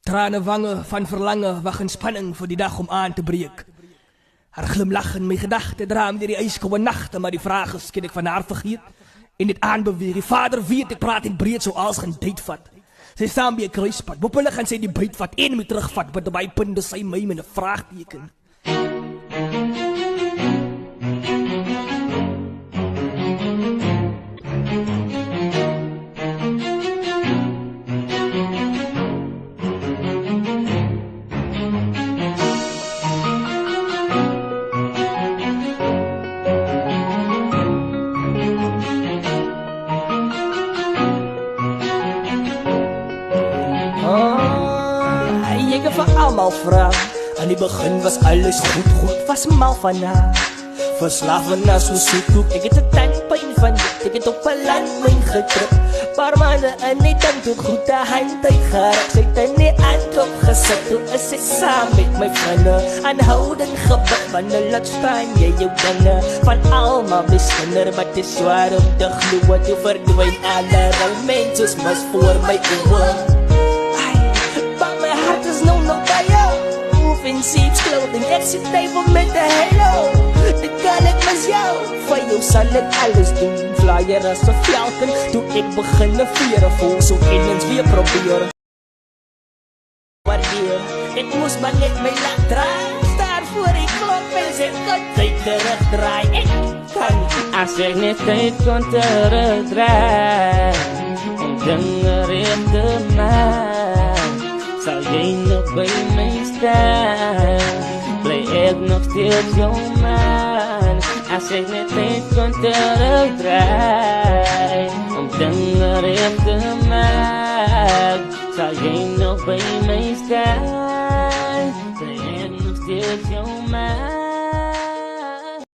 Trane wangen van verlangen, wag in spanning voor die dag om aan te breek. Haar glimlach in my gedagte draam deur die ijskoude nagte, maar die vraag is, ken ek van haar vergeet? En dit aanbeweeg, die vader weet, ek praat en breed soals geen date vat. Sy staan by 'n kruispad, boppelig gaan sy die byt vat en my terugvat, maar by punte sy my met 'n vraagteken. Ek het vir almal vra. Aan die begin was alles goed, was mal van haar. Verslaaf en as hoe soek, ek het 'n tandpyn van dit. Ek het op 'n landmyn gedruk. Paar maande in die ding toe goed te hand uitgeruk. Sy het in die aandop gesit, toe is sy saam met my vriende. Aanhoudend gebuk, want laat staan jy jou dinge. Van almal besonder, wat is zwaar om te glo. Toe verdwijn alle romances, mas voor my oor. In sheep's clothing, ek sit tafel met 'n halo. Dit kan ek mis jou, vir jou sal ek alles doen. Flyer as 'n velken, toe ek begin 'n vere voel, so eens weer probeer. Waardeer, ek moes maar net my laat draai. Staar voor die klok en sê, kan tyd terugdraai. Ek kan, as ek net tyd kon terugdraai, om dinge reg te maak, sal jy nog by my staan. Bly ek nog steeds jou man. As ek net tyd kon terugdraai, om dinge reg te maak, sal jy nog by my staan. Bly ek nog steeds jou man.